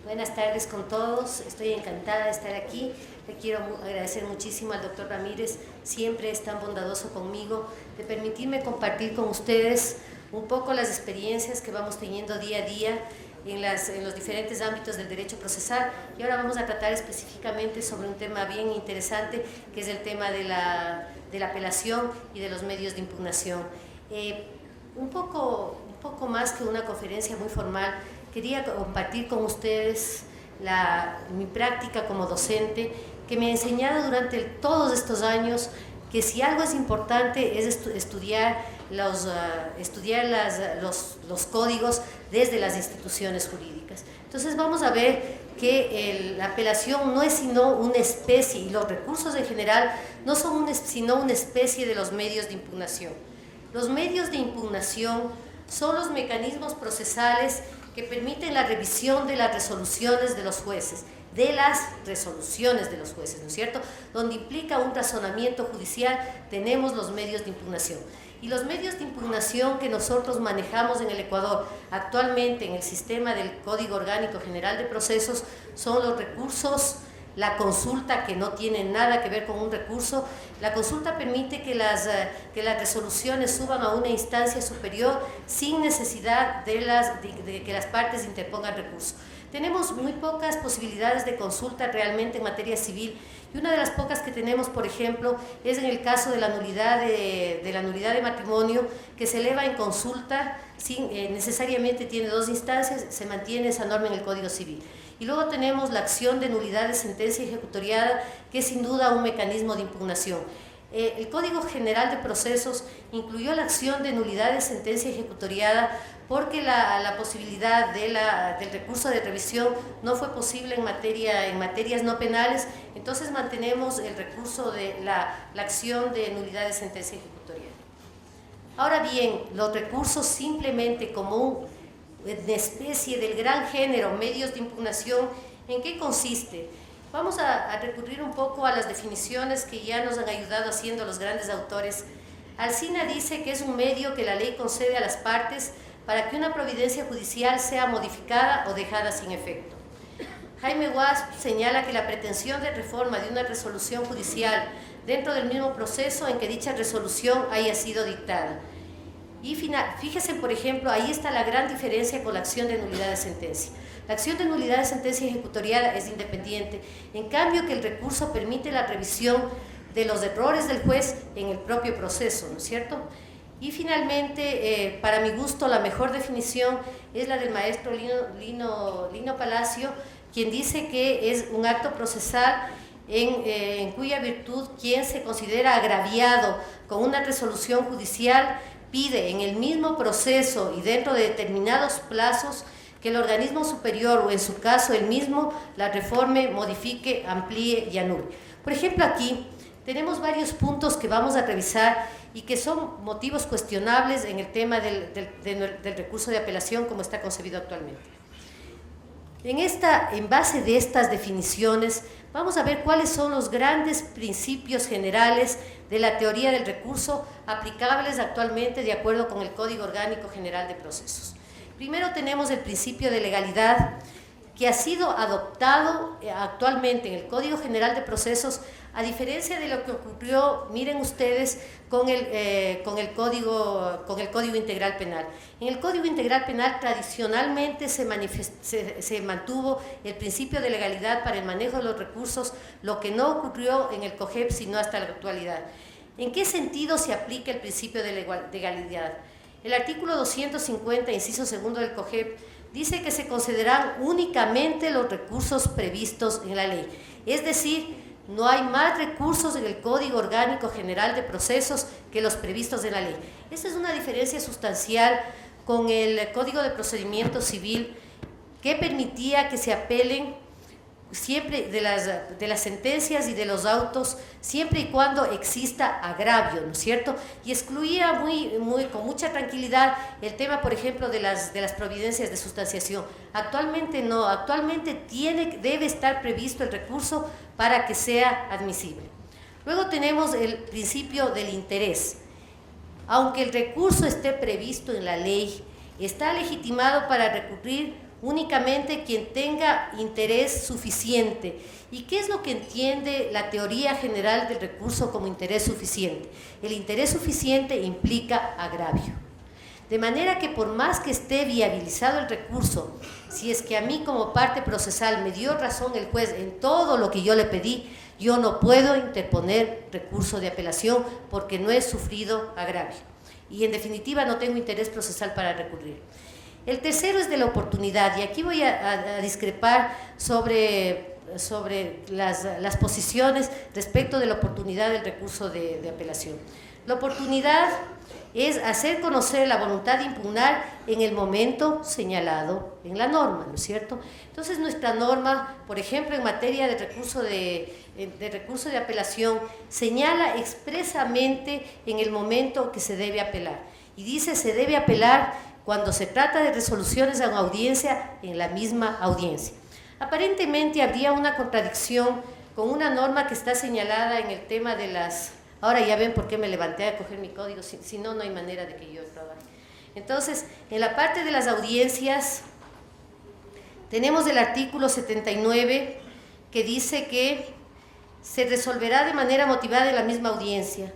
Buenas tardes con todos, estoy encantada de estar aquí. Le quiero agradecer muchísimo al doctor Ramírez, siempre es tan bondadoso conmigo, de permitirme compartir con ustedes un poco las experiencias que vamos teniendo día a día en los diferentes ámbitos del derecho procesal. Y ahora vamos a tratar específicamente sobre un tema bien interesante, que es el tema de la apelación y de los medios de impugnación. Un poco más que una conferencia muy formal, quería compartir con ustedes mi práctica como docente, que me ha enseñado durante todos estos años que si algo es importante es estudiar los códigos desde las instituciones jurídicas. Entonces vamos a ver que la apelación no es sino una especie, y los recursos en general no son sino una especie de los medios de impugnación. Los medios de impugnación son los mecanismos procesales que permiten la revisión de las resoluciones de los jueces, ¿no es cierto? Donde implica un razonamiento judicial, tenemos los medios de impugnación. Y los medios de impugnación que nosotros manejamos en el Ecuador actualmente en el sistema del Código Orgánico General de Procesos son los recursos, la consulta, que no tiene nada que ver con un recurso. La consulta permite que las resoluciones suban a una instancia superior sin necesidad de que las partes interpongan recurso. Tenemos muy pocas posibilidades de consulta realmente en materia civil, y una de las pocas que tenemos, por ejemplo, es en el caso de la nulidad de matrimonio, que se eleva en consulta, necesariamente tiene dos instancias, se mantiene esa norma en el Código Civil. Y luego tenemos la acción de nulidad de sentencia ejecutoriada, que es sin duda un mecanismo de impugnación. El Código General de Procesos incluyó la acción de nulidad de sentencia ejecutoriada porque la posibilidad del recurso de revisión no fue posible en materias no penales. Entonces mantenemos el recurso de la acción de nulidad de sentencia ejecutoriada. Ahora bien, los recursos simplemente como una especie del gran género, medios de impugnación, ¿en qué consiste? Vamos a recurrir un poco a las definiciones que ya nos han ayudado haciendo los grandes autores. Alsina dice que es un medio que la ley concede a las partes para que una providencia judicial sea modificada o dejada sin efecto. Jaime Wasp señala que la pretensión de reforma de una resolución judicial dentro del mismo proceso en que dicha resolución haya sido dictada. Y fíjense, por ejemplo, ahí está la gran diferencia con la acción de nulidad de sentencia. La acción de nulidad de sentencia ejecutoriada es independiente, en cambio que el recurso permite la revisión de los errores del juez en el propio proceso, ¿no es cierto? Y finalmente, para mi gusto, la mejor definición es la del maestro Lino Palacio, quien dice que es un acto procesal en cuya virtud quien se considera agraviado con una resolución judicial pide en el mismo proceso y dentro de determinados plazos que el organismo superior, o en su caso el mismo, la reforme, modifique, amplíe y anule. Por ejemplo, aquí tenemos varios puntos que vamos a revisar y que son motivos cuestionables en el tema del recurso de apelación como está concebido actualmente. En base de estas definiciones, vamos a ver cuáles son los grandes principios generales de la teoría del recurso aplicables actualmente de acuerdo con el Código Orgánico General de Procesos. Primero tenemos el principio de legalidad, que ha sido adoptado actualmente en el Código General de Procesos, a diferencia de lo que ocurrió, miren ustedes, con el Código Integral Penal. En el Código Integral Penal tradicionalmente se mantuvo el principio de legalidad para el manejo de los recursos, lo que no ocurrió en el COGEP sino hasta la actualidad. ¿En qué sentido se aplica el principio de legalidad? El artículo 250, inciso segundo del COGEP, dice que se concederán únicamente los recursos previstos en la ley. Es decir, no hay más recursos en el Código Orgánico General de Procesos que los previstos en la ley. Esta es una diferencia sustancial con el Código de Procedimiento Civil, que permitía que se apelen siempre de las sentencias y de los autos, siempre y cuando exista agravio, ¿no es cierto? Y excluía con mucha tranquilidad el tema, por ejemplo, de las providencias de sustanciación. Actualmente no, actualmente debe estar previsto el recurso para que sea admisible. Luego tenemos el principio del interés. Aunque el recurso esté previsto en la ley, está legitimado para recurrir únicamente quien tenga interés suficiente. ¿Y qué es lo que entiende la teoría general del recurso como interés suficiente? El interés suficiente implica agravio. De manera que por más que esté viabilizado el recurso, si es que a mí como parte procesal me dio razón el juez en todo lo que yo le pedí, yo no puedo interponer recurso de apelación porque no he sufrido agravio. Y en definitiva no tengo interés procesal para recurrir. El tercero es de la oportunidad, y aquí voy a discrepar sobre las posiciones respecto de la oportunidad del recurso de apelación. La oportunidad es hacer conocer la voluntad de impugnar en el momento señalado en la norma, ¿no es cierto? Entonces nuestra norma, por ejemplo, en materia de recurso de apelación, señala expresamente en el momento que se debe apelar. Y dice, se debe apelar cuando se trata de resoluciones a una audiencia en la misma audiencia. Aparentemente habría una contradicción con una norma que está señalada en el tema de las... Ahora ya ven por qué me levanté a coger mi código, si no, no hay manera de que yo trabaje. Entonces, en la parte de las audiencias, tenemos el artículo 79 que dice que se resolverá de manera motivada en la misma audiencia.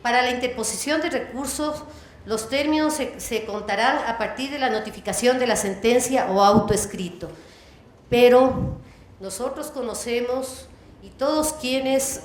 Para la interposición de recursos, los términos se contarán a partir de la notificación de la sentencia o auto escrito. Pero nosotros conocemos, y todos quienes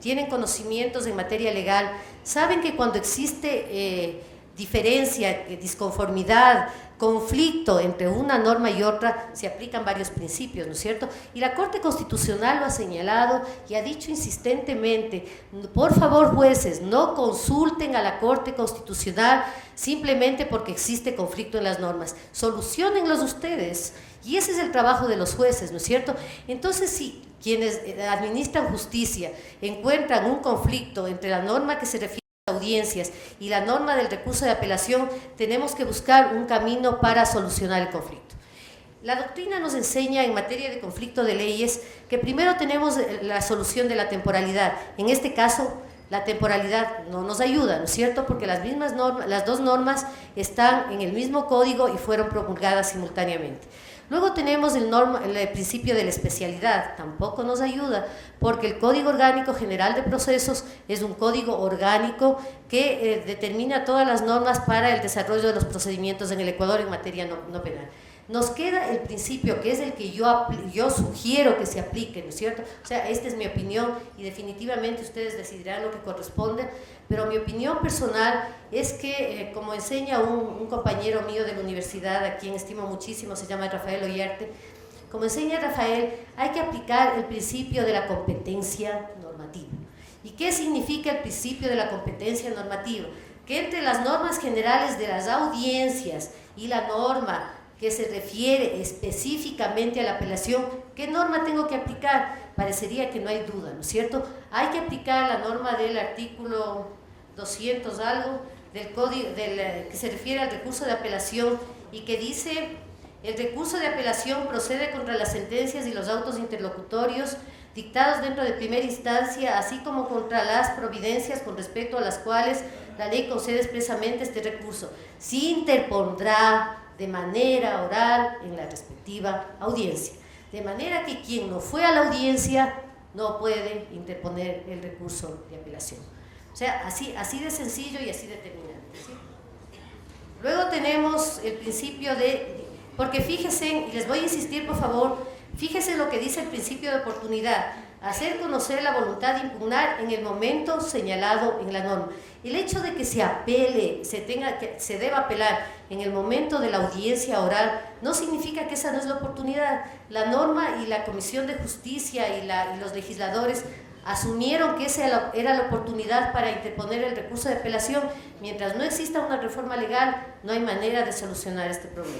tienen conocimientos en materia legal, saben que cuando existe diferencia, disconformidad, conflicto entre una norma y otra, se aplican varios principios, ¿no es cierto? Y la Corte Constitucional lo ha señalado y ha dicho insistentemente, por favor jueces, no consulten a la Corte Constitucional simplemente porque existe conflicto en las normas, soluciónenlos ustedes. Y ese es el trabajo de los jueces, ¿no es cierto? Entonces, si quienes administran justicia encuentran un conflicto entre la norma que se refiere a audiencias y la norma del recurso de apelación, tenemos que buscar un camino para solucionar el conflicto. La doctrina nos enseña en materia de conflicto de leyes que primero tenemos la solución de la temporalidad. En este caso, la temporalidad no nos ayuda, ¿no es cierto? Porque las mismas normas, las dos normas están en el mismo código y fueron promulgadas simultáneamente. Luego tenemos el principio de la especialidad, tampoco nos ayuda, porque el Código Orgánico General de Procesos es un código orgánico que determina todas las normas para el desarrollo de los procedimientos en el Ecuador en materia no penal. Nos queda el principio, que es el que yo sugiero que se aplique, ¿no es cierto? O sea, esta es mi opinión y definitivamente ustedes decidirán lo que corresponde, pero mi opinión personal es que, como enseña un compañero mío de la universidad, a quien estimo muchísimo, se llama Rafael Ollarte, como enseña Rafael, hay que aplicar el principio de la competencia normativa. ¿Y qué significa el principio de la competencia normativa? Que entre las normas generales de las audiencias y la norma que se refiere específicamente a la apelación, ¿qué norma tengo que aplicar? Parecería que no hay duda, ¿no es cierto? Hay que aplicar la norma del artículo 200 algo del código que se refiere al recurso de apelación y que dice: el recurso de apelación procede contra las sentencias y los autos interlocutorios dictados dentro de primera instancia, así como contra las providencias con respecto a las cuales la ley concede expresamente este recurso. Se interpondrá de manera oral en la respectiva audiencia. De manera que quien no fue a la audiencia no puede interponer el recurso de apelación. O sea, así de sencillo y así determinante, ¿sí? Luego tenemos el principio de... Porque fíjense, y les voy a insistir por favor, fíjense lo que dice el principio de oportunidad: hacer conocer la voluntad de impugnar en el momento señalado en la norma. El hecho de que se apele, se deba apelar en el momento de la audiencia oral, no significa que esa no es la oportunidad. La norma y la Comisión de Justicia y los legisladores asumieron que esa era la oportunidad para interponer el recurso de apelación. Mientras no exista una reforma legal, no hay manera de solucionar este problema.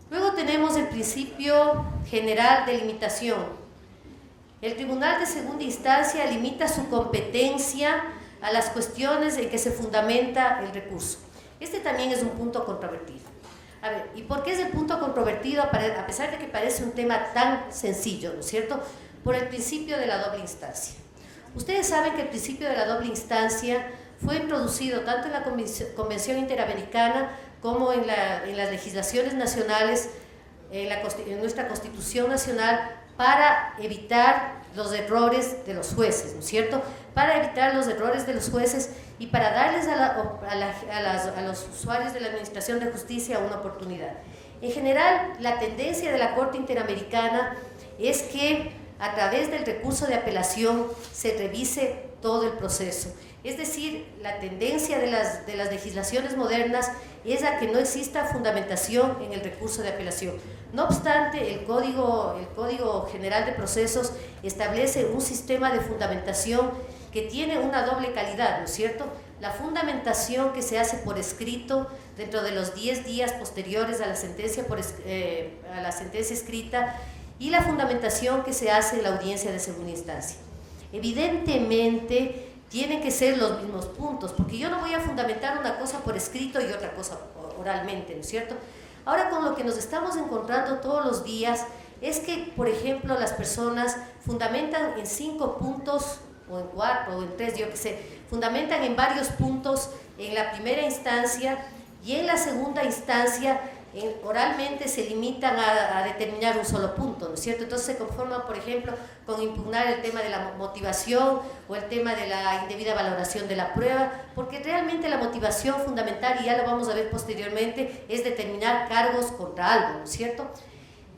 Luego tenemos el principio general de limitación. El Tribunal de Segunda Instancia limita su competencia a las cuestiones en que se fundamenta el recurso. Este también es un punto controvertido. A ver, ¿y por qué es el punto controvertido a pesar de que parece un tema tan sencillo, ¿no es cierto? Por el principio de la doble instancia. Ustedes saben que el principio de la doble instancia fue introducido tanto en la Convención Interamericana como en las legislaciones nacionales, en nuestra Constitución Nacional, para evitar los errores de los jueces, ¿no es cierto? Para evitar los errores de los jueces y para darles a los usuarios de la Administración de Justicia una oportunidad. En general, la tendencia de la Corte Interamericana es que a través del recurso de apelación se revise todo el proceso. Es decir, la tendencia de las legislaciones modernas es a que no exista fundamentación en el recurso de apelación. No obstante, el Código General de Procesos establece un sistema de fundamentación que tiene una doble calidad, ¿no es cierto? La fundamentación que se hace por escrito dentro de los 10 días posteriores a la sentencia escrita, y la fundamentación que se hace en la audiencia de segunda instancia. Evidentemente, tienen que ser los mismos puntos, porque yo no voy a fundamentar una cosa por escrito y otra cosa oralmente, ¿no es cierto? Ahora, con lo que nos estamos encontrando todos los días es que, por ejemplo, las personas fundamentan en 5 puntos, o en 4, o en 3, yo qué sé, fundamentan en varios puntos en la primera instancia, y en la segunda instancia oralmente se limitan a determinar un solo punto, ¿no es cierto? Entonces se conforman, por ejemplo, con impugnar el tema de la motivación o el tema de la indebida valoración de la prueba, porque realmente la motivación fundamental, y ya lo vamos a ver posteriormente, es determinar cargos contra algo, ¿no es cierto?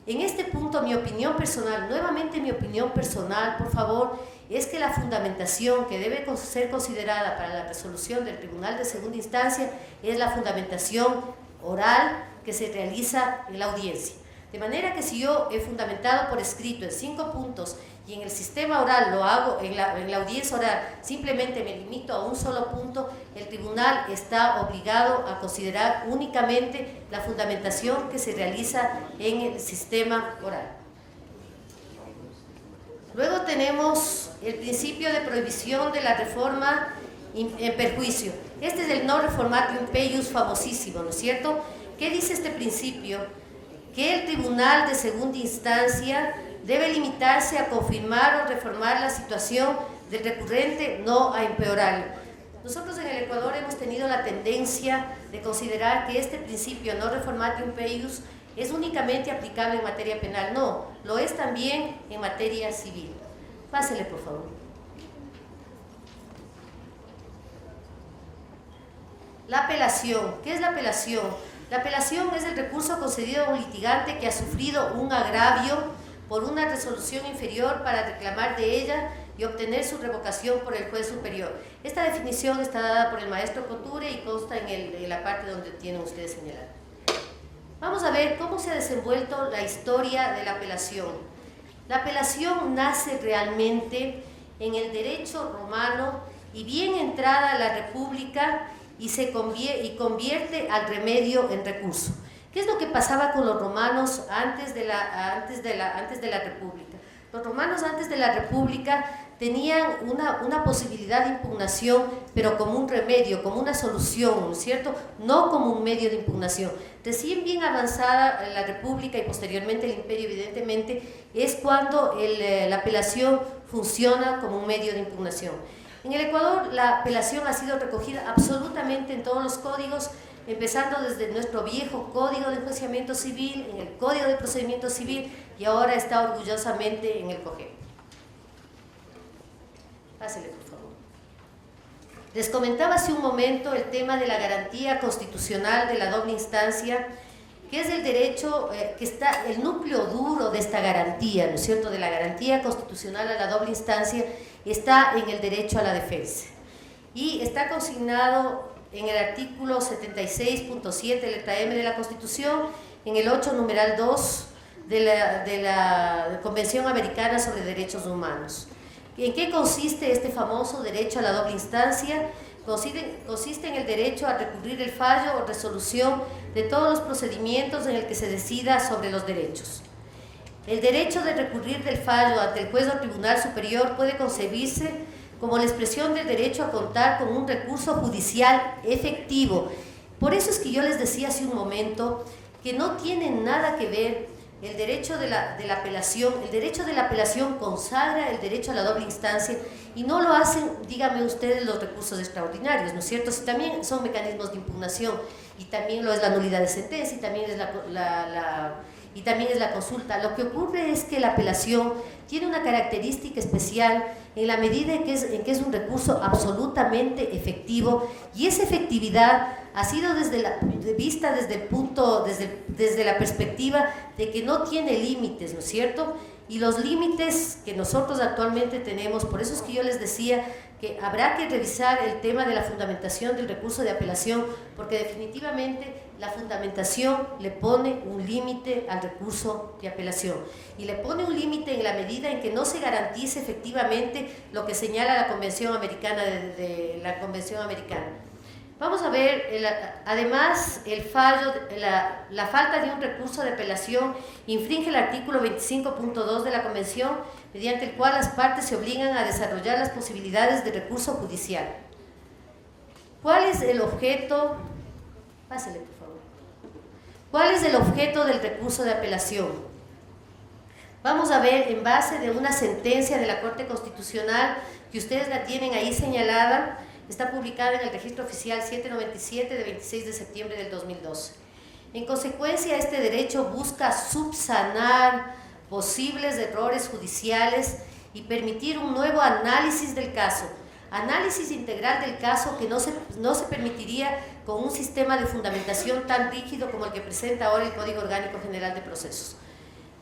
En este punto, mi opinión personal, nuevamente mi opinión personal, por favor, es que la fundamentación que debe ser considerada para la resolución del Tribunal de Segunda Instancia es la fundamentación oral que se realiza en la audiencia. De manera que si yo he fundamentado por escrito en 5 puntos y en el sistema oral lo hago, en la audiencia oral simplemente me limito a un solo punto, el tribunal está obligado a considerar únicamente la fundamentación que se realiza en el sistema oral. Luego tenemos el principio de prohibición de la reforma en perjuicio. Este es el no reformatium peius famosísimo, ¿no es cierto? ¿Qué dice este principio? Que el tribunal de segunda instancia debe limitarse a confirmar o reformar la situación del recurrente, no a empeorarla. Nosotros en el Ecuador hemos tenido la tendencia de considerar que este principio no reformatium peius es únicamente aplicable en materia penal. No, lo es también en materia civil. Pásele, por favor. La apelación. ¿Qué es la apelación? La apelación es el recurso concedido a un litigante que ha sufrido un agravio por una resolución inferior para reclamar de ella y obtener su revocación por el juez superior. Esta definición está dada por el maestro Couture y consta en la parte donde tienen ustedes señalado. Vamos a ver cómo se ha desenvuelto la historia de la apelación. La apelación nace realmente en el derecho romano y bien entrada la República y convierte al remedio en recurso. ¿Qué es lo que pasaba con los romanos antes de la República? Los romanos antes de la República tenían una posibilidad de impugnación, pero como un remedio, como una solución, ¿no es cierto? No como un medio de impugnación. Recién bien avanzada la República y posteriormente el Imperio, evidentemente, es cuando la apelación funciona como un medio de impugnación. En el Ecuador la apelación ha sido recogida absolutamente en todos los códigos, empezando desde nuestro viejo Código de Enjuiciamiento Civil, en el Código de Procedimiento Civil, y ahora está orgullosamente en el COGEP. Pásele, por favor. Les comentaba hace un momento el tema de la garantía constitucional de la doble instancia, que es el derecho, que está el núcleo duro de esta garantía, ¿no es cierto?, de la garantía constitucional a la doble instancia, está en el derecho a la defensa. Y está consignado en el artículo 76.7, letra M de la Constitución, en el 8, numeral 2 de la Convención Americana sobre Derechos Humanos. ¿En qué consiste este famoso derecho a la doble instancia? Consiste en el derecho a recurrir el fallo o resolución de todos los procedimientos en el que se decida sobre los derechos. El derecho de recurrir del fallo ante el juez o tribunal superior puede concebirse como la expresión del derecho a contar con un recurso judicial efectivo. Por eso es que yo les decía hace un momento que no tiene nada que ver el derecho de la apelación, el derecho de la apelación consagra el derecho a la doble instancia y no lo hacen, díganme ustedes, los recursos extraordinarios, ¿no es cierto? Si también son mecanismos de impugnación y también lo es la nulidad de sentencia y también es la consulta. Lo que ocurre es que la apelación tiene una característica especial en la medida en que es un recurso absolutamente efectivo, y esa efectividad ha sido vista desde la perspectiva de que no tiene límites, ¿no es cierto? Y los límites que nosotros actualmente tenemos, por eso es que yo les decía que habrá que revisar el tema de la fundamentación del recurso de apelación, porque definitivamente la fundamentación le pone un límite al recurso de apelación, y le pone un límite en la medida en que no se garantice efectivamente lo que señala la Convención Americana de la Convención Americana. Vamos a ver, además, el fallo, la falta de un recurso de apelación infringe el artículo 25.2 de la Convención, mediante el cual las partes se obligan a desarrollar las posibilidades de recurso judicial. ¿Cuál es el objeto? Pásale, por favor. ¿Cuál es el objeto del recurso de apelación? Vamos a ver, en base de una sentencia de la Corte Constitucional, que ustedes la tienen ahí señalada, está publicada en el Registro Oficial 797 de 26 de septiembre del 2012. En consecuencia, este derecho busca subsanar posibles errores judiciales y permitir un nuevo análisis del caso, análisis integral del caso que no se permitiría con un sistema de fundamentación tan rígido como el que presenta ahora el Código Orgánico General de Procesos.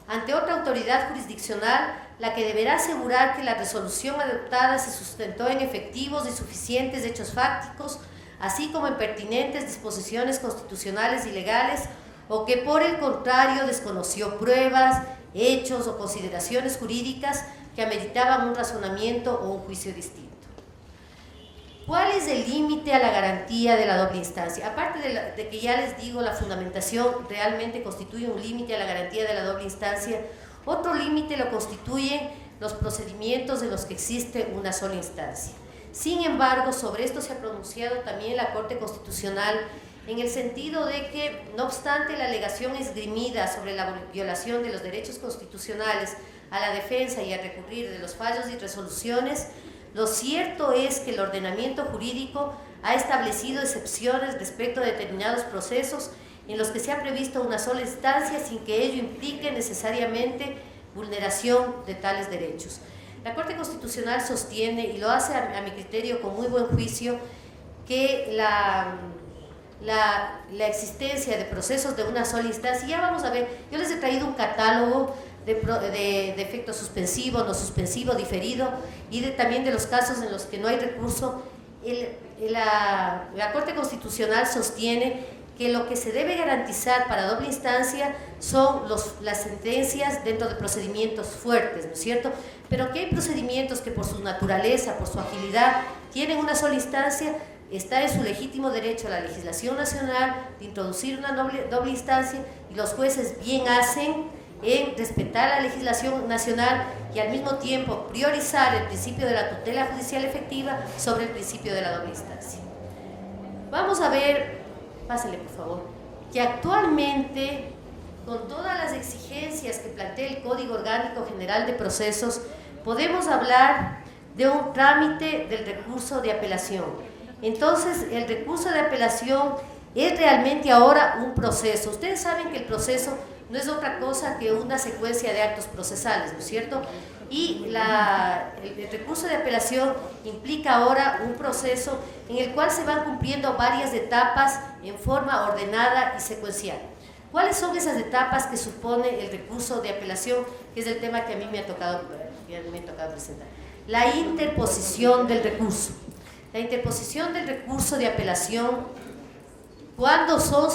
Ante otra autoridad jurisdiccional, la que deberá asegurar que la resolución adoptada se sustentó en efectivos y suficientes hechos fácticos, así como en pertinentes disposiciones constitucionales y legales, o que por el contrario desconoció pruebas, hechos o consideraciones jurídicas que ameritaban un razonamiento o un juicio distinto. ¿Cuál es el límite a la garantía de la doble instancia? Aparte de que ya les digo, la fundamentación realmente constituye un límite a la garantía de la doble instancia, otro límite lo constituyen los procedimientos de los que existe una sola instancia. Sin embargo, sobre esto se ha pronunciado también la Corte Constitucional, en el sentido de que, no obstante la alegación esgrimida sobre la violación de los derechos constitucionales a la defensa y a recurrir de los fallos y resoluciones, lo cierto es que el ordenamiento jurídico ha establecido excepciones respecto a determinados procesos en los que se ha previsto una sola instancia sin que ello implique necesariamente vulneración de tales derechos. La Corte Constitucional sostiene, y lo hace a mi criterio con muy buen juicio, que la existencia de procesos de una sola instancia, ya vamos a ver, yo les he traído un catálogo de efecto suspensivo, no suspensivo, diferido, y también de los casos en los que no hay recurso. La Corte Constitucional sostiene que lo que se debe garantizar para doble instancia son las sentencias dentro de procedimientos fuertes, ¿no es cierto? Pero que hay procedimientos que por su naturaleza, por su agilidad, tienen una sola instancia. Está en su legítimo derecho a la legislación nacional de introducir una doble instancia, y los jueces bien hacen en respetar la legislación nacional y al mismo tiempo priorizar el principio de la tutela judicial efectiva sobre el principio de la doble instancia. Vamos a ver, pásale por favor, que actualmente, con todas las exigencias que plantea el Código Orgánico General de Procesos, podemos hablar de un trámite del recurso de apelación. Entonces, el recurso de apelación es realmente ahora un proceso. Ustedes saben que el proceso no es otra cosa que una secuencia de actos procesales, ¿no es cierto? Y el recurso de apelación implica ahora un proceso en el cual se van cumpliendo varias etapas en forma ordenada y secuencial. ¿Cuáles son esas etapas que supone el recurso de apelación? Que es el tema que a mí me ha tocado presentar. La interposición del recurso. La interposición del recurso de apelación, cuando son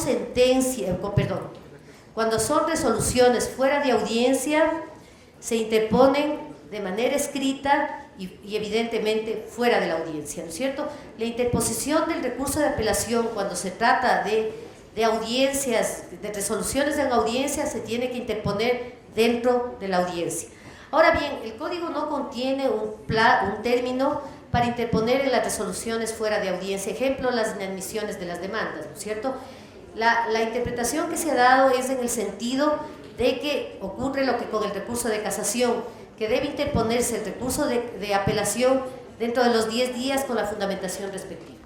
cuando son resoluciones fuera de audiencia, se interponen de manera escrita y evidentemente fuera de la audiencia, ¿no es cierto? La interposición del recurso de apelación, cuando se trata de audiencias, de resoluciones en audiencia, se tiene que interponer dentro de la audiencia. Ahora bien, el código no contiene un término para interponer en las resoluciones fuera de audiencia, ejemplo, las inadmisiones de las demandas, ¿no es cierto? La interpretación que se ha dado es en el sentido de que ocurre lo que con el recurso de casación, que debe interponerse el recurso de apelación dentro de los 10 días con la fundamentación respectiva.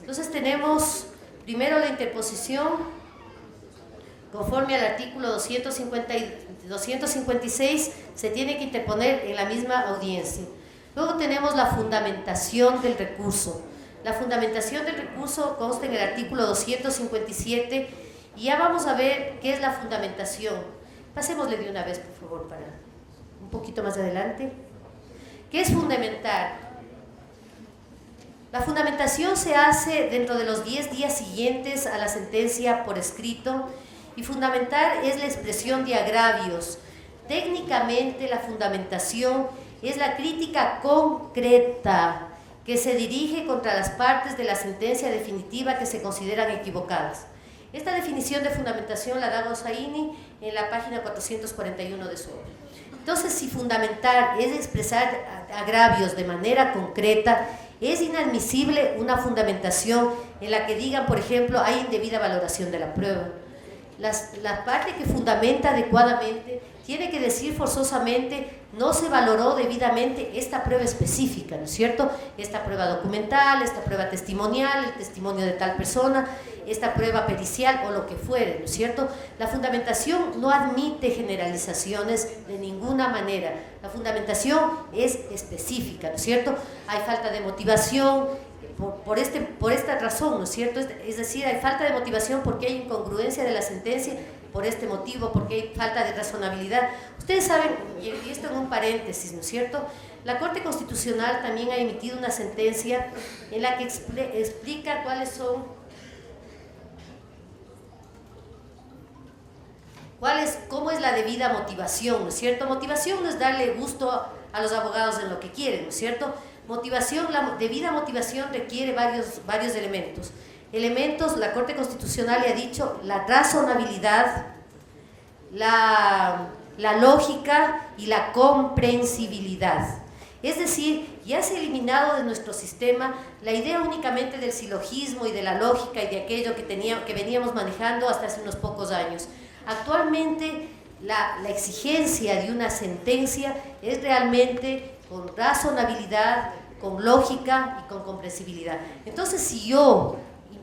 Entonces tenemos primero la interposición conforme al artículo 256, se tiene que interponer en la misma audiencia. Luego tenemos la fundamentación del recurso. La fundamentación del recurso consta en el artículo 257 y ya vamos a ver qué es la fundamentación. Pasémosle de una vez, por favor, para un poquito más adelante. ¿Qué es fundamentar? La fundamentación se hace dentro de los 10 días siguientes a la sentencia por escrito y fundamentar es la expresión de agravios. Técnicamente la fundamentación es la crítica concreta que se dirige contra las partes de la sentencia definitiva que se consideran equivocadas. Esta definición de fundamentación la da Gossaini en la página 441 de su obra. Entonces, si fundamentar es expresar agravios de manera concreta, es inadmisible una fundamentación en la que digan, por ejemplo, hay indebida valoración de la prueba. La parte que fundamenta adecuadamente tiene que decir forzosamente no se valoró debidamente esta prueba específica, ¿no es cierto? Esta prueba documental, esta prueba testimonial, el testimonio de tal persona, esta prueba pericial o lo que fuere, ¿no es cierto? La fundamentación no admite generalizaciones de ninguna manera. La fundamentación es específica, ¿no es cierto? Hay falta de motivación por esta razón, ¿no es cierto? Es decir, hay falta de motivación porque hay incongruencia de la sentencia por este motivo, porque hay falta de razonabilidad. Ustedes saben, y esto en un paréntesis, ¿no es cierto? La Corte Constitucional también ha emitido una sentencia en la que explica cómo es la debida motivación, ¿no es cierto? Motivación no es darle gusto a los abogados en lo que quieren, ¿no es cierto? La debida motivación requiere varios elementos. La Corte Constitucional le ha dicho la razonabilidad, la lógica y la comprensibilidad. Es decir, ya se ha eliminado de nuestro sistema la idea únicamente del silogismo y de la lógica y de aquello que veníamos manejando hasta hace unos pocos años. Actualmente la exigencia de una sentencia es realmente con razonabilidad, con lógica y con comprensibilidad. Entonces, si yo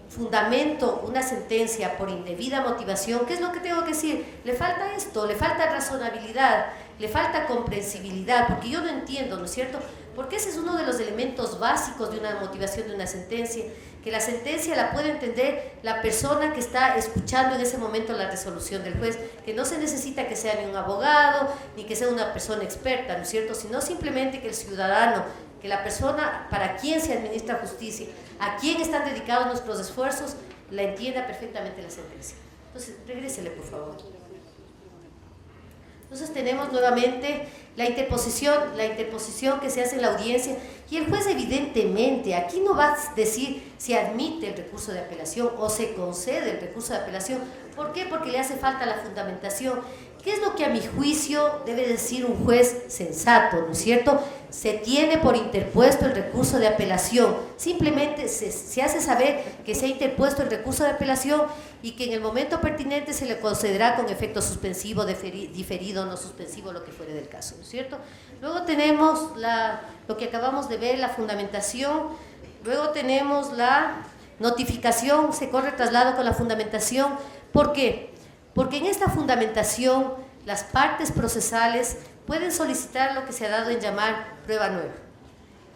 fundamento una sentencia por indebida motivación, ¿qué es lo que tengo que decir? Le falta esto, le falta razonabilidad, le falta comprensibilidad, porque yo no entiendo, ¿no es cierto? Porque ese es uno de los elementos básicos de una motivación de una sentencia, que la sentencia la puede entender la persona que está escuchando en ese momento la resolución del juez, que no se necesita que sea ni un abogado, ni que sea una persona experta, ¿no es cierto? Sino simplemente que el ciudadano, que la persona para quien se administra justicia, a quien están dedicados nuestros esfuerzos, la entienda perfectamente la sentencia. Entonces, regrésele, por favor. Entonces tenemos nuevamente la interposición que se hace en la audiencia, y el juez evidentemente aquí no va a decir si admite el recurso de apelación o se concede el recurso de apelación. ¿Por qué? Porque le hace falta la fundamentación. ¿Qué es lo que a mi juicio debe decir un juez sensato, ¿no es cierto? Se tiene por interpuesto el recurso de apelación. Simplemente se hace saber que se ha interpuesto el recurso de apelación y que en el momento pertinente se le concederá con efecto suspensivo, diferido, no suspensivo, lo que fuere del caso, ¿no es cierto? Luego tenemos lo que acabamos de ver, la fundamentación. Luego tenemos la notificación, se corre traslado con la fundamentación. ¿Por qué? Porque en esta fundamentación las partes procesales pueden solicitar lo que se ha dado en llamar prueba nueva.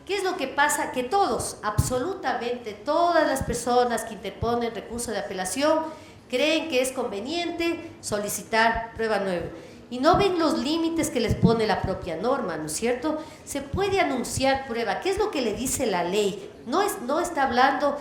¿Qué es lo que pasa? Que todos, absolutamente todas las personas que interponen recurso de apelación creen que es conveniente solicitar prueba nueva y no ven los límites que les pone la propia norma, ¿no es cierto? Se puede anunciar prueba. ¿Qué es lo que le dice la ley? No está hablando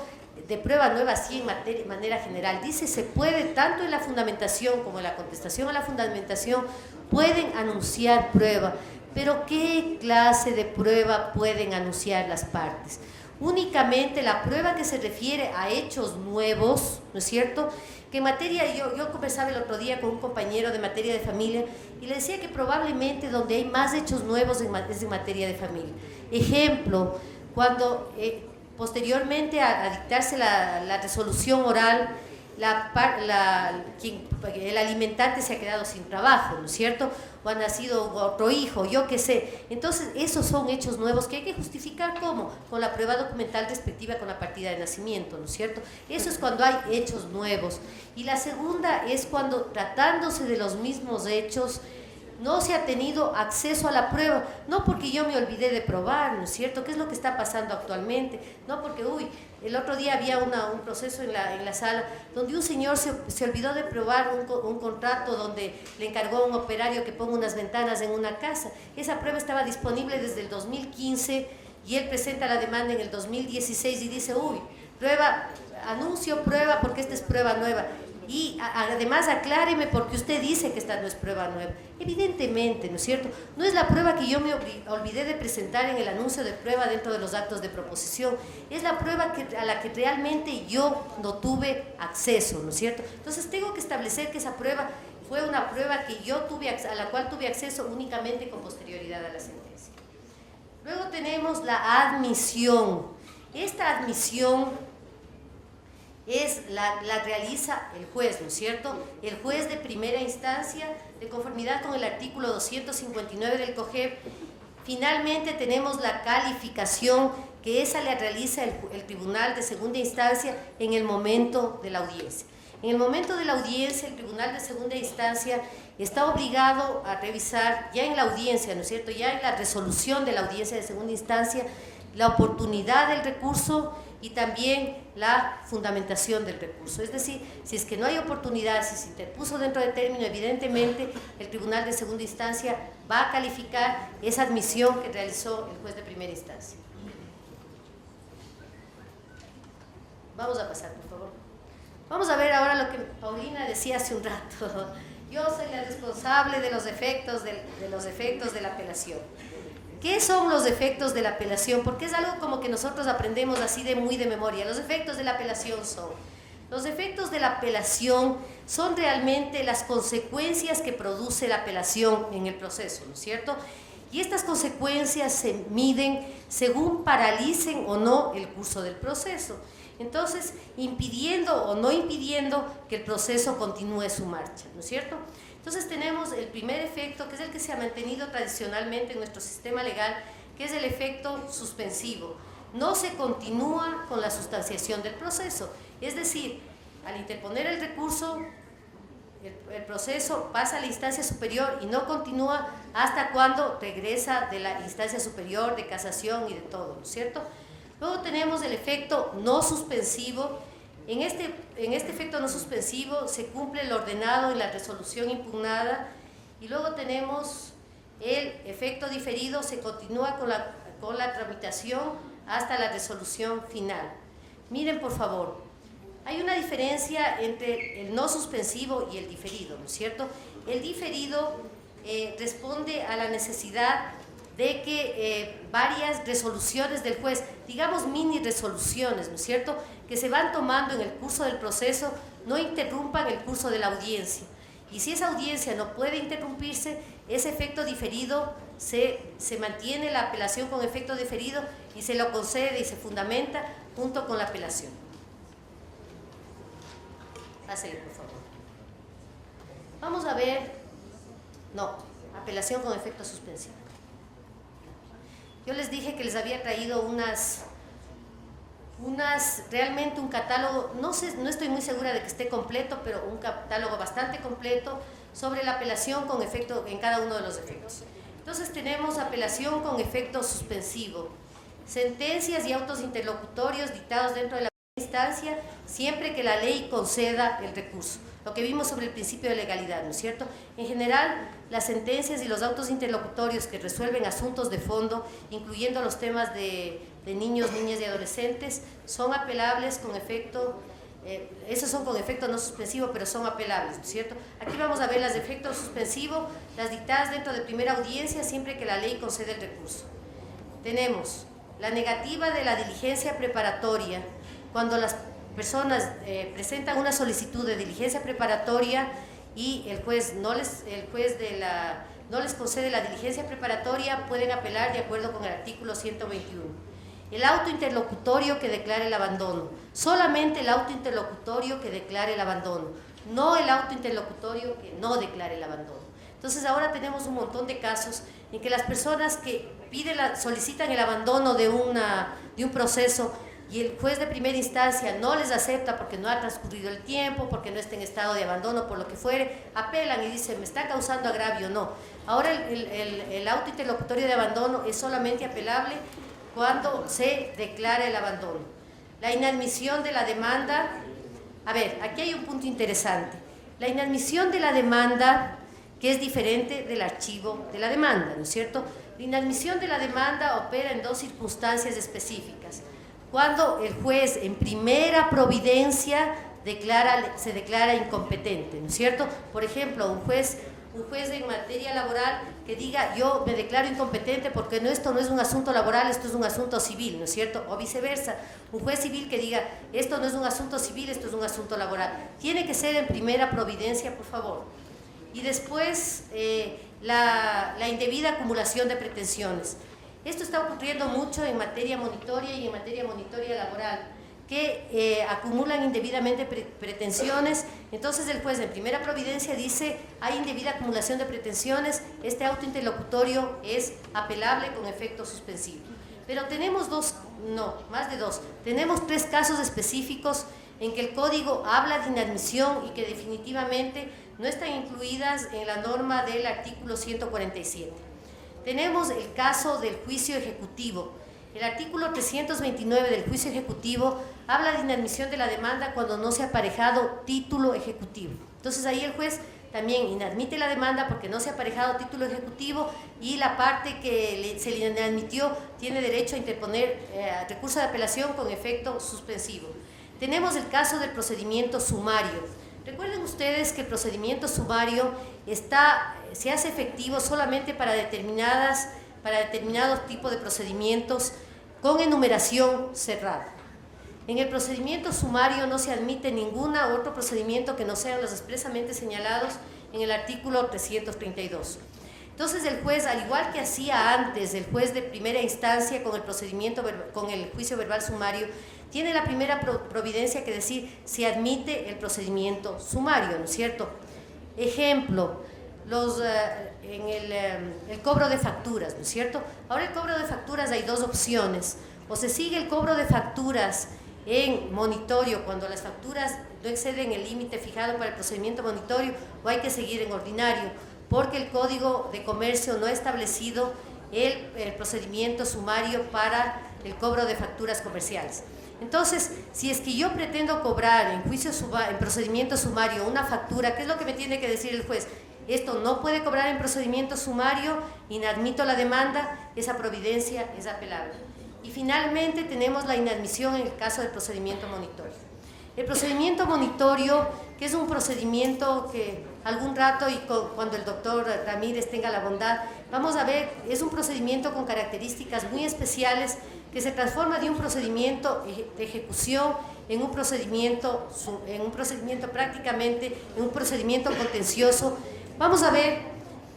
de prueba nueva así en manera general. Dice, se puede, tanto en la fundamentación como en la contestación a la fundamentación, pueden anunciar prueba. Pero ¿qué clase de prueba pueden anunciar las partes? Únicamente la prueba que se refiere a hechos nuevos, ¿no es cierto? Que en materia, yo conversaba el otro día con un compañero de materia de familia y le decía que probablemente donde hay más hechos nuevos es en materia de familia. Ejemplo, cuando posteriormente a dictarse la resolución oral, el alimentante se ha quedado sin trabajo, ¿no es cierto? O ha nacido otro hijo, yo qué sé. Entonces, esos son hechos nuevos que hay que justificar, ¿cómo? Con la prueba documental respectiva con la partida de nacimiento, ¿no es cierto? Eso es cuando hay hechos nuevos. Y la segunda es cuando, tratándose de los mismos hechos, no se ha tenido acceso a la prueba, no porque yo me olvidé de probar, ¿no es cierto? ¿Qué es lo que está pasando actualmente? No porque, el otro día había un proceso en la sala donde un señor se olvidó de probar un contrato donde le encargó a un operario que ponga unas ventanas en una casa. Esa prueba estaba disponible desde el 2015 y él presenta la demanda en el 2016 y dice, prueba, anuncio prueba porque esta es prueba nueva. Y además acláreme porque usted dice que esta no es prueba nueva. Evidentemente, ¿no es cierto? No es la prueba que yo me olvidé de presentar en el anuncio de prueba dentro de los actos de proposición. Es la prueba a la que realmente yo no tuve acceso, ¿no es cierto? Entonces tengo que establecer que esa prueba fue una prueba que yo a la cual tuve acceso únicamente con posterioridad a la sentencia. Luego tenemos la admisión. Esta admisión la realiza el juez, ¿no es cierto? El juez de primera instancia, de conformidad con el artículo 259 del COGEP. Finalmente tenemos la calificación, que esa la realiza el tribunal de segunda instancia en el momento de la audiencia. En el momento de la audiencia, el tribunal de segunda instancia está obligado a revisar ya en la audiencia, ¿no es cierto?, ya en la resolución de la audiencia de segunda instancia, la oportunidad del recurso y también la fundamentación del recurso. Es decir, si es que no hay oportunidad, si se interpuso dentro de término, evidentemente el tribunal de segunda instancia va a calificar esa admisión que realizó el juez de primera instancia. Vamos a pasar, por favor. Vamos a ver ahora lo que Paulina decía hace un rato. Yo soy la responsable de los efectos de la apelación. ¿Qué son los efectos de la apelación? Porque es algo como que nosotros aprendemos así muy de memoria. Los efectos de la apelación son realmente las consecuencias que produce la apelación en el proceso, ¿no es cierto? Y estas consecuencias se miden según paralicen o no el curso del proceso. Entonces, impidiendo o no impidiendo que el proceso continúe su marcha, ¿no es cierto? Entonces tenemos el primer efecto, que es el que se ha mantenido tradicionalmente en nuestro sistema legal, que es el efecto suspensivo. No se continúa con la sustanciación del proceso. Es decir, al interponer el recurso, el proceso pasa a la instancia superior y no continúa hasta cuando regresa de la instancia superior, de casación y de todo, ¿no es cierto? Luego tenemos el efecto no suspensivo. En este efecto no suspensivo se cumple el ordenado en la resolución impugnada, y luego tenemos el efecto diferido, se continúa con la tramitación hasta la resolución final. Miren, por favor, hay una diferencia entre el no suspensivo y el diferido, ¿no es cierto? El diferido responde a la necesidad de que varias resoluciones del juez, digamos mini resoluciones, ¿no es cierto?, que se van tomando en el curso del proceso, no interrumpan el curso de la audiencia. Y si esa audiencia no puede interrumpirse, ese efecto diferido se mantiene la apelación con efecto diferido y se lo concede y se fundamenta junto con la apelación. Pásale, por favor. Vamos a ver, apelación con efecto suspensivo. Yo les dije que les había traído realmente un catálogo, no estoy muy segura de que esté completo, pero un catálogo bastante completo sobre la apelación con efecto en cada uno de los efectos. Entonces tenemos apelación con efecto suspensivo, sentencias y autos interlocutorios dictados dentro de la instancia, siempre que la ley conceda el recurso. Lo que vimos sobre el principio de legalidad, ¿no es cierto? En general, las sentencias y los autos interlocutorios que resuelven asuntos de fondo, incluyendo los temas de niños, niñas y adolescentes, son apelables con efecto, esos son con efecto no suspensivo, pero son apelables, ¿no es cierto? Aquí vamos a ver las de efecto suspensivo, las dictadas dentro de primera audiencia, siempre que la ley concede el recurso. Tenemos la negativa de la diligencia preparatoria, cuando las personas presentan una solicitud de diligencia preparatoria y el juez no les concede la diligencia preparatoria, pueden apelar de acuerdo con el artículo 121. el auto interlocutorio que declare el abandono, solamente el auto interlocutorio que declare el abandono, no el auto interlocutorio que no declare el abandono. Entonces ahora tenemos un montón de casos en que las personas que solicitan el abandono de un proceso y el juez de primera instancia no les acepta porque no ha transcurrido el tiempo, porque no está en estado de abandono, por lo que fuere, apelan y dicen, ¿me está causando agravio o no? Ahora el auto interlocutorio de abandono es solamente apelable cuando se declara el abandono. La inadmisión de la demanda, a ver, aquí hay un punto interesante. La inadmisión de la demanda, que es diferente del archivo de la demanda, ¿no es cierto? La inadmisión de la demanda opera en dos circunstancias específicas. Cuando el juez en primera providencia se declara incompetente, ¿no es cierto? Por ejemplo, un juez en materia laboral que diga, yo me declaro incompetente porque esto no es un asunto laboral, esto es un asunto civil, ¿no es cierto? O viceversa, un juez civil que diga, esto no es un asunto civil, esto es un asunto laboral. Tiene que ser en primera providencia, por favor. Y después, la indebida acumulación de pretensiones. Esto está ocurriendo mucho en materia monitoria y en materia monitoria laboral, que acumulan indebidamente pretensiones. Entonces el juez en primera providencia dice, hay indebida acumulación de pretensiones, este auto interlocutorio es apelable con efecto suspensivo. Pero tenemos más de dos, tenemos 3 casos específicos en que el código habla de inadmisión y que definitivamente no están incluidas en la norma del artículo 147. Tenemos el caso del juicio ejecutivo. El artículo 329 del juicio ejecutivo habla de inadmisión de la demanda cuando no se ha aparejado título ejecutivo. Entonces ahí el juez también inadmite la demanda porque no se ha aparejado título ejecutivo y la parte que se le inadmitió tiene derecho a interponer recurso de apelación con efecto suspensivo. Tenemos el caso del procedimiento sumario. Recuerden ustedes que el procedimiento sumario se hace efectivo solamente para determinados tipos de procedimientos con enumeración cerrada. En el procedimiento sumario no se admite ningún otro procedimiento que no sean los expresamente señalados en el artículo 332. Entonces el juez, al igual que hacía antes el juez de primera instancia con el juicio verbal sumario, tiene la primera providencia que decir si admite el procedimiento sumario, ¿no es cierto? Ejemplo, el cobro de facturas, ¿no es cierto? Ahora el cobro de facturas hay 2 opciones. O se sigue el cobro de facturas en monitorio cuando las facturas no exceden el límite fijado para el procedimiento monitorio, o hay que seguir en ordinario, porque el Código de Comercio no ha establecido el procedimiento sumario para el cobro de facturas comerciales. Entonces, si es que yo pretendo cobrar en procedimiento sumario una factura, ¿qué es lo que me tiene que decir el juez? Esto no puede cobrar en procedimiento sumario, inadmito la demanda, esa providencia es apelable. Y finalmente tenemos la inadmisión en el caso del procedimiento monitorio. El procedimiento monitorio, que es un procedimiento que algún rato y cuando el doctor Ramírez tenga la bondad, vamos a ver, es un procedimiento con características muy especiales que se transforma de un procedimiento de ejecución en un procedimiento contencioso. Vamos a ver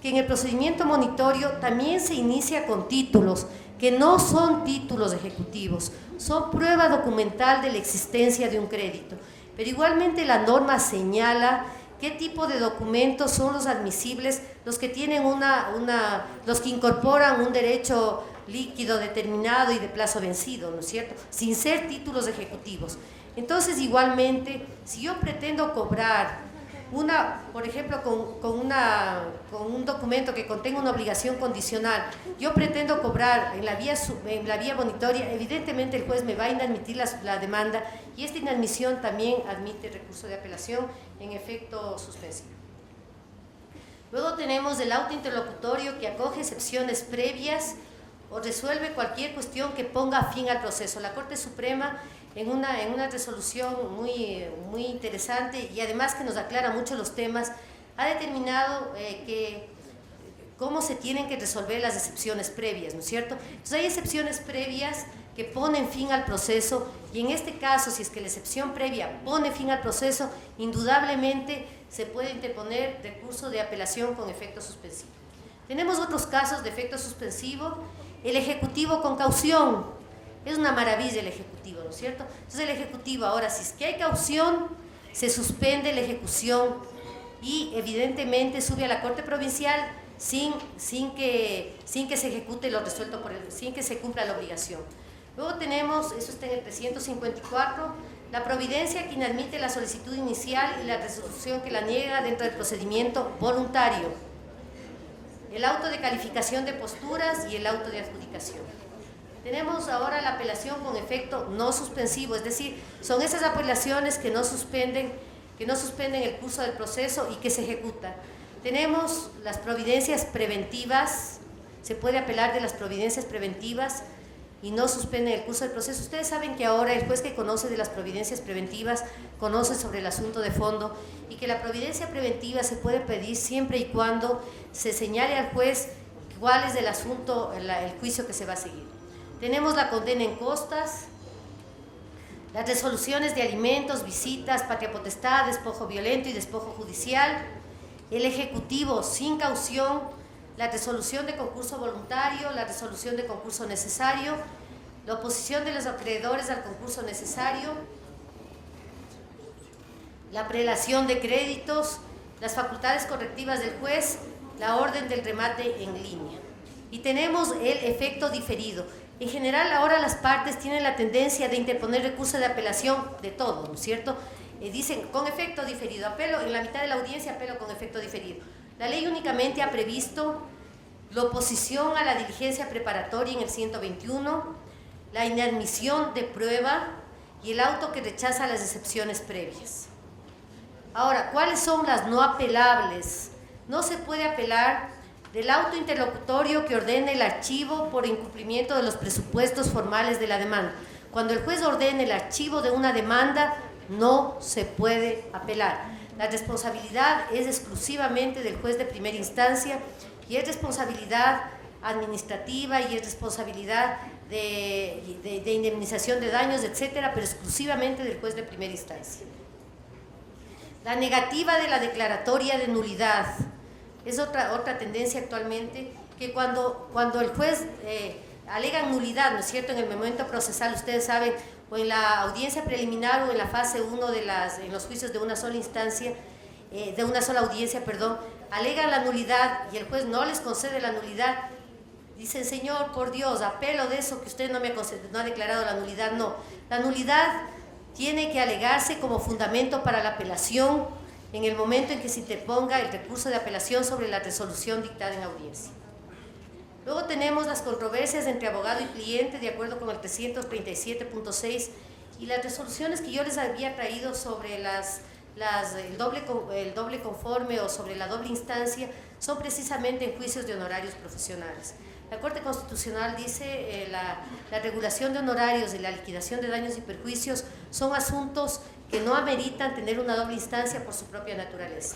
que en el procedimiento monitorio también se inicia con títulos que no son títulos ejecutivos, son prueba documental de la existencia de un crédito. Pero igualmente la norma señala qué tipo de documentos son los admisibles, los que tienen los que incorporan un derecho líquido determinado y de plazo vencido, ¿no es cierto?, sin ser títulos ejecutivos. Entonces, igualmente, si yo pretendo cobrar por ejemplo, con un documento que contenga una obligación condicional, yo pretendo cobrar en la vía monitoria, evidentemente el juez me va a inadmitir la demanda y esta inadmisión también admite recurso de apelación en efecto suspensivo. Luego tenemos el auto interlocutorio que acoge excepciones previas o resuelve cualquier cuestión que ponga fin al proceso. La Corte Suprema, en una resolución muy interesante y además que nos aclara mucho los temas, ha determinado cómo se tienen que resolver las excepciones previas, ¿no es cierto? Entonces hay excepciones previas que ponen fin al proceso y en este caso, si es que la excepción previa pone fin al proceso, indudablemente se puede interponer recurso de apelación con efecto suspensivo. Tenemos otros casos de efecto suspensivo, el ejecutivo con caución. Es una maravilla el Ejecutivo, ¿no es cierto? Entonces el Ejecutivo ahora, si es que hay caución, se suspende la ejecución y evidentemente sube a la Corte Provincial sin que se ejecute lo resuelto sin que se cumpla la obligación. Luego tenemos, eso está en el 354, la providencia que inadmite la solicitud inicial y la resolución que la niega dentro del procedimiento voluntario. El auto de calificación de posturas y el auto de adjudicación. Tenemos ahora la apelación con efecto no suspensivo, es decir, son esas apelaciones que no suspenden el curso del proceso y que se ejecutan. Tenemos las providencias preventivas, se puede apelar de las providencias preventivas y no suspenden el curso del proceso. Ustedes saben que ahora el juez que conoce de las providencias preventivas conoce sobre el asunto de fondo y que la providencia preventiva se puede pedir siempre y cuando se señale al juez cuál es el asunto, el juicio que se va a seguir. Tenemos la condena en costas, las resoluciones de alimentos, visitas, patria potestad, despojo violento y despojo judicial, el ejecutivo sin caución, la resolución de concurso voluntario, la resolución de concurso necesario, la oposición de los acreedores al concurso necesario, la prelación de créditos, las facultades correctivas del juez, la orden del remate en línea. Y tenemos el efecto diferido. En general, ahora las partes tienen la tendencia de interponer recurso de apelación de todo, ¿no es cierto? Dicen con efecto diferido, apelo en la mitad de la audiencia, apelo con efecto diferido. La ley únicamente ha previsto la oposición a la diligencia preparatoria en el 121, la inadmisión de prueba y el auto que rechaza las excepciones previas. Ahora, ¿cuáles son las no apelables? No se puede apelar del auto interlocutorio que ordene el archivo por incumplimiento de los presupuestos formales de la demanda. Cuando el juez ordene el archivo de una demanda, no se puede apelar. La responsabilidad es exclusivamente del juez de primera instancia y es responsabilidad administrativa y es responsabilidad de indemnización de daños, etcétera, pero exclusivamente del juez de primera instancia. La negativa de la declaratoria de nulidad es otra tendencia actualmente, que cuando el juez alega nulidad, ¿no es cierto?, en el momento procesal, ustedes saben, o en la audiencia preliminar o en la fase 1 en los juicios de una sola instancia, de una sola audiencia, perdón, alegan la nulidad y el juez no les concede la nulidad. Dicen, señor, por Dios, apelo de eso que usted no ha declarado la nulidad. No, la nulidad tiene que alegarse como fundamento para la apelación en el momento en que se interponga el recurso de apelación sobre la resolución dictada en audiencia. Luego tenemos las controversias entre abogado y cliente de acuerdo con el 337.6 y las resoluciones que yo les había traído sobre el doble conforme o sobre la doble instancia son precisamente en juicios de honorarios profesionales. La Corte Constitucional dice la regulación de honorarios y la liquidación de daños y perjuicios son asuntos que no ameritan tener una doble instancia por su propia naturaleza.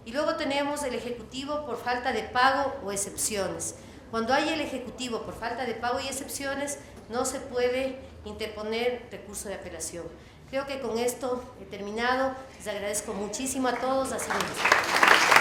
Y luego tenemos el Ejecutivo por falta de pago o excepciones. Cuando hay el Ejecutivo por falta de pago y excepciones, no se puede interponer recurso de apelación. Creo que con esto he terminado. Les agradezco muchísimo a todos. Así mismo.